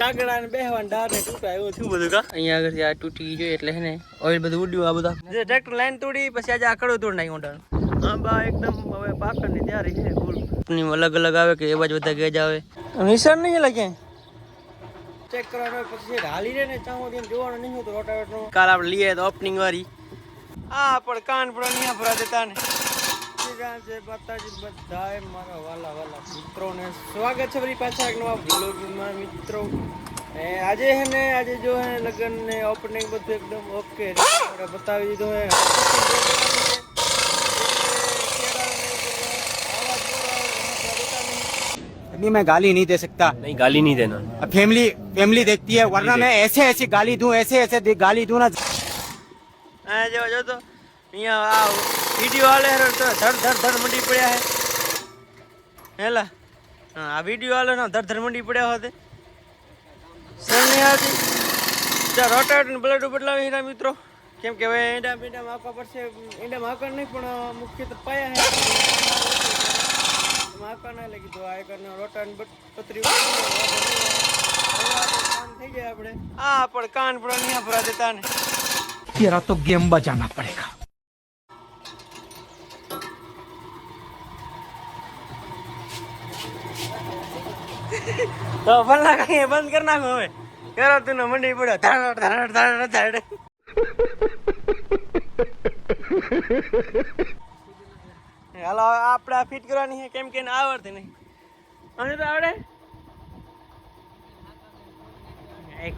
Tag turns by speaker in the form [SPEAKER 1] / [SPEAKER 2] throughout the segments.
[SPEAKER 1] કાગડા ને બેહવાન ડાર ને તૂટા એવું થયું બધું કા અહીંયા આગળ આ તૂટી ગયો એટલે હે ને ઓઇલ બધું ઉડ્યું આ બધા જે ટ્રેક્ટર લાઈન તોડી પછી આજે આકડો તોડ નાખ્યો ઊંડા હા બા એકદમ હવે પાકડ ની તૈયારી છે ફૂલ ની અલગ અલગ આવે કે એ બાજુ બધા ગેજ આવે નિશાન નહીં લાગે ચેક કરવાનો પછી હાલી રે ને ચાહો તેમ જોવાનું નહીં તો રોટાવેટર નો કાલ આપણે લઈએ તો ઓપનિંગ વાળી આ પણ કાન પર અહીંયા ભરા દેતા ને જય માતાજી બધાય મારા વાલા વાલા મિત્રોને સ્વાગત છે ફરી પાછા એક નવા બ્લોગમાં મિત્રો આજે હે ને આજે જો હે લગન ને ઓપનિંગ બધું એકદમ ઓકે બતાવી દીધું હે
[SPEAKER 2] अभी मैं गाली नहीं दे सकता।
[SPEAKER 3] नहीं गाली नहीं देना।
[SPEAKER 2] अब फैमिली देखती है वरना मैं ऐसे ऐसी गाली दूं ऐसे गाली दूं ना।
[SPEAKER 1] जो तो यहाँ आ वीडियो वाले तो धड़ मंडी पड़ा है हेला हाँ आ वीडियो वाले ना धड़ मंडी पड़ा होते सर नहीं आती रोटावेटर ने ब्लेड बदलावी हीरा मित्रों केम के હવે એંડા માપવા પડશે એંડા માકર નહીં પણ મુખ્ય તો પાયા હે માકર ના લાગી તો આ કરને રોટાને પતરી કાન થઈ જાય આપણે આ પણ કાન પર અહીંયા ભરા દેતા ને
[SPEAKER 2] तेरा तो गेम बजाना पड़ेगा।
[SPEAKER 1] तो फलना कहीं बंद करना हमें करो तूने मंडी पड़ो धड़ હાલો આપણે ફિટ કરવાની છે કેમ કે આવડતી નહીં અને તો આવડે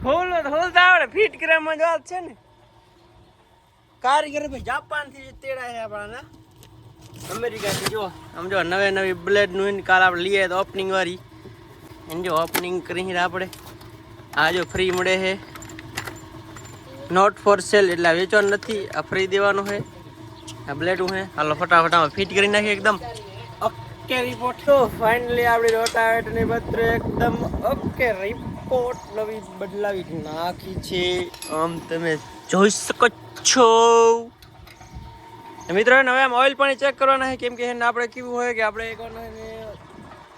[SPEAKER 1] ખોલતા આવડે ફિટ કરવામાં જ વાત છે ને કારીગર ભાઈ જાપાન થી તેડા છે આપણા અમેરિકા થી જો આમ જો નવી બ્લેડ નું કાલ આપણે લઈએ તો ઓપનિંગ વાળી એને જો ઓપનિંગ કરી આપણે આ જો ફ્રી મળે છે નોટ ફોર સેલ એટલે વેચવાનું નથી આ ફ્રી દેવાનું છે આ બ્લેડ હું હે હાલો ફટાફટ ફિટ કરી નાખીએ એકદમ ઓકે રિપોર્ટ તો ફાઇનલી આપણી રોટાવેટર ની બધું એકદમ ઓકે રિપોર્ટ નવી બદલાવી નાખી છે આમ તમે જોઈ શકો છો મિત્રો હવે આમ ઓઇલ પાણી ચેક કરવાના છે કેમ કે આપણે કેવું હોય કે આપણે એકવાર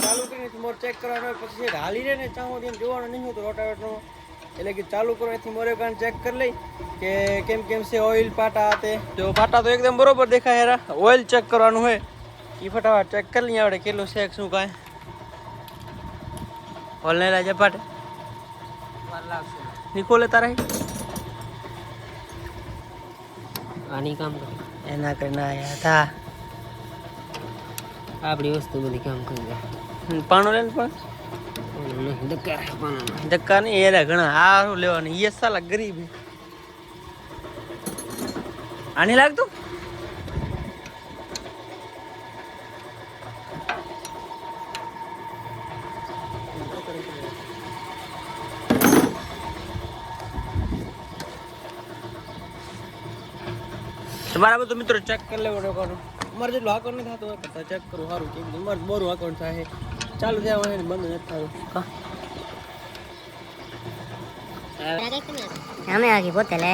[SPEAKER 1] ચાલુ કરીને મોર ચેક કરવાનો હોય પછી હાલી રે ને ચાહો તેમ જોવાનું નહીં હોતું રોટાવેટરનો એટલે કે ચાલુ કરવાથી મોરે કાન ચેક કરી લઈ કે કેમ છે ઓઇલ પાટા તે જો પાટા તો એકદમ બરોબર દેખાય હેરા ઓઇલ ચેક કરવાનું હોય એ ફટાફટ ચેક કરી લઈએ આપણે કેટલું છે શું કાંઈ ઓઇલ નહીં લાગે પાટે નિકોલે તારા
[SPEAKER 3] આની કામ કરે
[SPEAKER 1] એના કરીને આયા હતા
[SPEAKER 3] આપણી વસ્તુ બધી કામ કરી દે
[SPEAKER 1] પાણો લે પણ ધક્કા નહીં એરા ઘણા સારું લેવાનું એ સાલા ગરીબ આની લાગતું તમારા બધું મિત્રો ચેક કરી લેવો રોકવાનું અમારે જેટલું હાકર નહીં થતું હોય કરતા ચેક કરવું સારું કેમ કે અમારે બોરું હાકર થાય ચાલુ થયા હોય ને બંધ નથી થયું
[SPEAKER 4] અમે આખી પોતે લે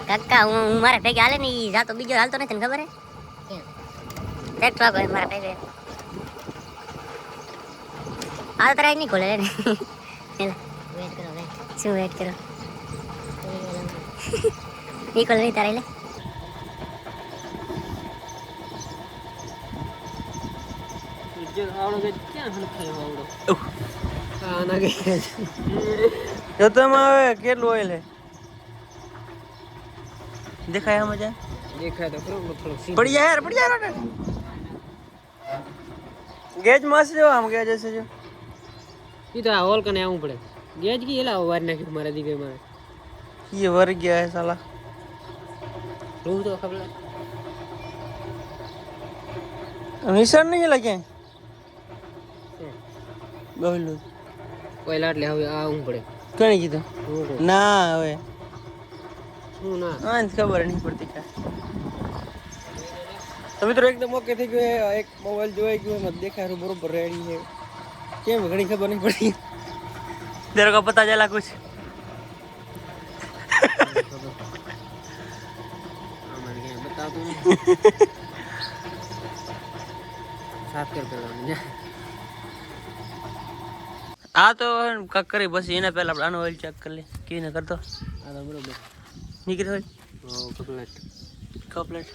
[SPEAKER 4] કાકા હું મારા ભેગે હાલે ને ઈ જાતો બીજો હાલતો નથી ને ખબર હે ટ્રેક્ટર આગળ મારા ભેગે આ તરાઈ નહીં ખોલે ને વેટ કરો શું વેટ કરો નીકળ નહીં તારે લે જો તમે હવે કેટલું ઓઇલ હે દેખાય મજા
[SPEAKER 3] દેખાય તો થોડું
[SPEAKER 1] પડી જાય ગેજ માં જો આમ ગેજ હશે જો
[SPEAKER 3] ઈ તો આ હોલ કને આવવું પડે ગેજ કી એલા વાર નાખી મારા દીકરી મારે
[SPEAKER 1] ये वर गया है साला
[SPEAKER 3] રૂ તો ખબર
[SPEAKER 1] નિશાન નહીં લાગે બોલું
[SPEAKER 3] પહેલા એટલે હવે આવવું પડે
[SPEAKER 1] કઈ કીધું ના હવે
[SPEAKER 3] શું ના
[SPEAKER 1] હા ખબર નહીં પડતી કાંઈ તો મિત્રો એકદમ ઓકે થઈ ગયું એક મોબાઈલ જોઈ ગયો એમાં દેખાય બરોબર રેડી છે કેમ ઘણી ખબર નહીં પડી तेरे को पता चला कुछ
[SPEAKER 3] बता दूं साफ कर
[SPEAKER 1] આ તો કાક કરી પછી એના પહેલા આપણે આનો ઓઇલ ચેક કરી લે કેવી ને કરતો
[SPEAKER 3] આ તો બરોબર
[SPEAKER 1] નીકળી હોય
[SPEAKER 3] કપલેટ
[SPEAKER 1] કપલેટ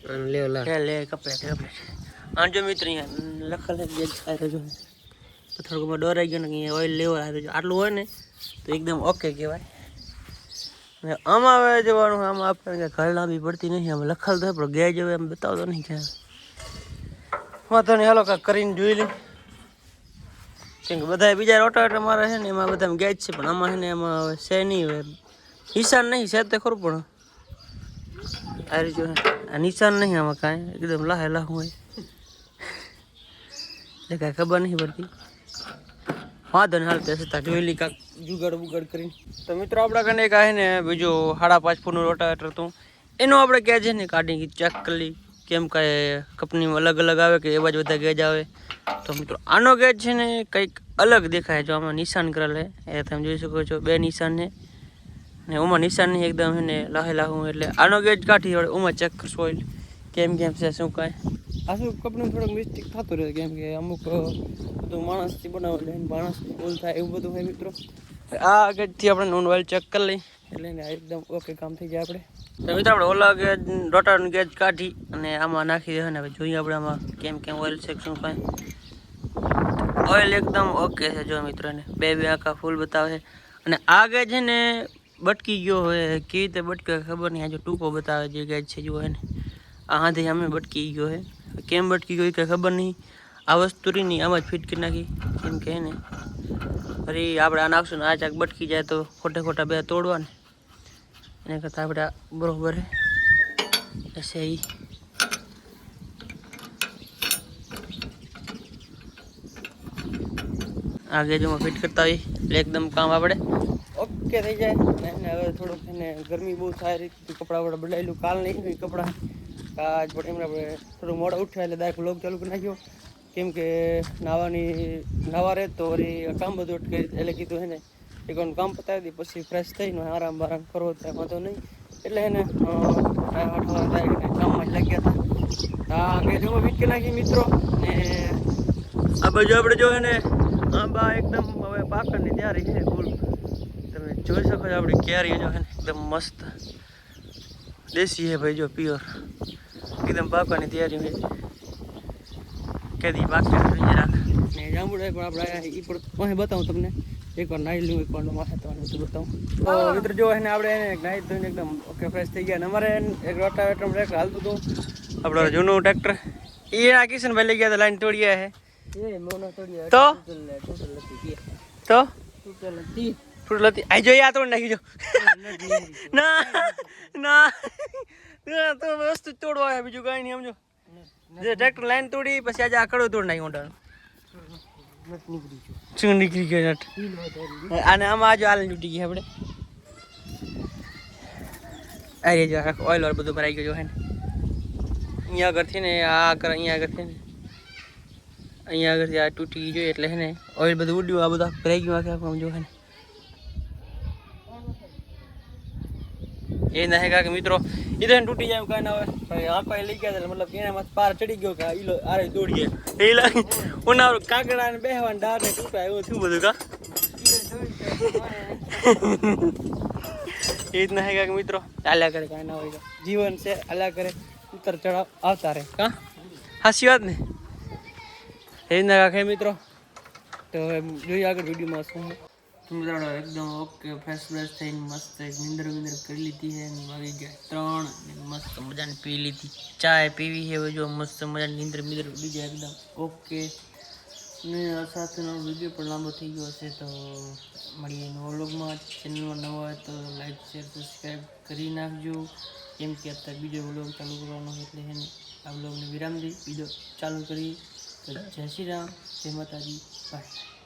[SPEAKER 3] અને લે લા
[SPEAKER 1] લે કપલેટ આજો મિત્ર અહીંયા લખેલ ગેજ આવ્યો જો થોડુંક ડોરાઈ ગયો ને અહીંયા ઓઇલ લેવલ આવ્યો આટલું હોય ને તો એકદમ ઓકે કહેવાય ને આમાં હવે જવાનું આમાં આપણે ઘર લાંબી પડતી નહીં આમાં લખેલ તો પણ ગેજ હવે એમ બતાવતો નહીં ક્યાં વાંધો નહીં હાલો કાંક કરીને જોઈ લઈ કેમ કે બધા બીજા રોટાવેટર મારે છે ને એમાં બધા ગેજ છે પણ આમાં છે ને એમાં હવે છે નહીં હવે નિશાન નહીં છે તો ખરું પણ આ રીતે આ નિશાન નહીં આમાં કાંઈ એકદમ લાહે લાહું હોય એટલે કાંઈ ખબર નહીં પડતી વાંધો ને હાલ પેસે તા જોઈ લઈ કાંક જુગાડ બુગાડ કરીને તો મિત્રો આપણા કને એક આવે ને બીજું 5.5 ફૂટનું રોટાવેટર હતું એનું આપણે ગેજ છે ને કાઢી ચેક કરી લઈ કેમ કાંઈ કંપનીમાં અલગ અલગ આવે કે એવા જ બધા ગેજ આવે તો મિત્રો આનો ગેજ છે ને કંઈક અલગ દેખાય જો આમાં નિશાન કરેલ છે એ તમે જોઈ શકો છો 2 નિશાન છે ને ઓમાં નિશાન નહીં એકદમ છે ને લાહે લાહું એટલે આનો ગેજ કાઢી વળે ઓમાં ચેક કરશો ઓઇલ કેમ કેમ છે શું કાંઈ આ શું કંપની થોડોક મિસ્ટેક થતું રહે કેમ કે અમુક બધું માણસથી બનાવે માણસથી ભૂલ થાય એવું બધું હોય મિત્રો આ ગેજથી આપણે નોન ઓઇલ ચેક કરી લઈ એટલે ને એકદમ ઓકે કામ થઈ જાય આપણે તો મિત્રો આપણે ઓલા ગેજ રોટાનું ગેજ કાઢી અને આમાં નાખી દે ને હવે જોઈએ આપણે આમાં કેમ કેમ ઓઇલ છે શું કાંઈ ઓઇલ એકદમ ઓકે છે જો મિત્રોને બે આખા ફૂલ બતાવે અને આ ગેજ છે ને બટકી ગયો હોય કેવી રીતે બટક્યો ખબર નહીં આ જો ટૂંકો બતાવે જે ગેજ છે જો ને આ હાથે અમે બટકી ગયો હે કેમ બટકી ગયો કંઈ ખબર નહીં આ વસ્તુ નહીં આમાં જ ફિટ કરી નાખી કેમ કે ને અરે આપણે આ નાખશું ને આ ચાક બટકી જાય તો ખોટા ખોટા બે તોડવા ને એને કરતાં આપણે બરોબર હે એસે ही आगे जो फिट करता हुई एकदम काम આપણે ઓકે થઈ જાય અને હવે થોડુંક એને ગરમી બહુ થાય રીતે કપડાં વડા બદલાયેલું કાલ નહીં કપડાં આજ પણ એમને આપણે થોડું મોડા ઉઠ્યા એટલે ડાયરેક્ટ વ્લોગ ચાલુ કરી નાખ્યો કેમ કે નાવા રહે તો વળી કામ બધું અટકે એટલે કીધું હે ને એક કામ પતાવી દી પછી ફ્રેશ થઈને આરામ બારામ કરવો ત્યાં વાંધો નહીં એટલે એને કામમાં જ લાગ્યા હતા આગે જો વીટ કરી નાખી મિત્રો ને આ બાજુ આપણે જો ને આંબા એકદમ હવે પાકવાની તૈયારી છે ફૂલ તમે જોઈ શકો છો આપણી કેરી જો ને એકદમ મસ્ત દેશી છે ભાઈ જો પ્યોર એકદમ પાકવાની તૈયારી છે કેદી પાકે રાખ ને જાંબુડા પણ આપણે એ પણ અહીં બતાવું તમને એકવાર નાહી લઉં એકવાર માથે તો બતાવું તો મિત્ર જો એને આપણે નાહી ધોઈને એકદમ ઓકે ફ્રેશ થઈ ગયા અને અમારે એક રોટાવેટર ટ્રેક્ટર હાલતું હતું આપણો જૂનું ટ્રેક્ટર એ આ કિશનભાઈ લઈ ગયા તો લાઈન તોડી ગયા છે તો ફૂટ લતી આઈ જો આ તોડ નાખી જો ના ના તો વસ્તુ તોડવા આવ્યા બીજું કઈ નહીં સમજો જે ટ્રેક્ટર લાઈન તોડી પછી આજે આકડો તોડ નાખી ઊંડા શું નીકળી ગયો નટ અને આમાં આજે હાલ તૂટી ગઈ આપણે અરે જો ઓઇલ ઓર બધું ભરાઈ ગયું હે ને અહીંયા આગળથી ને આ આગળ અહીંયા આગળથી ને અહીંયા આગળથી આ તૂટી ગઈ એટલે હે ને ઓઇલ બધું ઉડ્યું આ બધા ભરાઈ ગયું આખે આખું જો હે ને એ ના હે કે મિત્રો इधर टूटी जाए कहीं ना भाई आप पहले लई गया मतलब केना मत पार चढ़ी गयो का ईलो आरे दौड़ गया एला उना काकड़ा ने बेहवान डार ने टूटा एवो थયું બધું કા એ જ ના હે કે મિત્રો ચાલ્યા કરે કઈ ના હોય જીવન છે આલ્યા કરે ઉતર ચડાવ આવતા રહે કા હાસી વાત ને એ જ ના કે મિત્રો તો જોઈએ આગળ વિડિયોમાં શું મિત્રો એકદમ ઓકે ફ્રેશ થઈને મસ્ત નિંદર કરી લીધી છે વાગી ગયા 3 મસ્ત મજાની પી લીધી ચાય પીવી છે જો મસ્ત મજાની નિંદર ઉડી જાય એકદમ ઓકે ને આ સાથેનો વિડીયો પણ લાંબો થઈ ગયો હશે તો મળીએ નવા વ્લોગમાં ચેનલમાં નવા હોય તો લાઈક શેર સબસ્ક્રાઈબ કરી નાખજો કેમ કે અત્યારે બીજો વ્લોગ ચાલુ કરવાનો એટલે એને આ વ્લોગને વિરામ દઈ બીજો ચાલુ કરી તો જય શ્રી રામ જય માતાજી બાય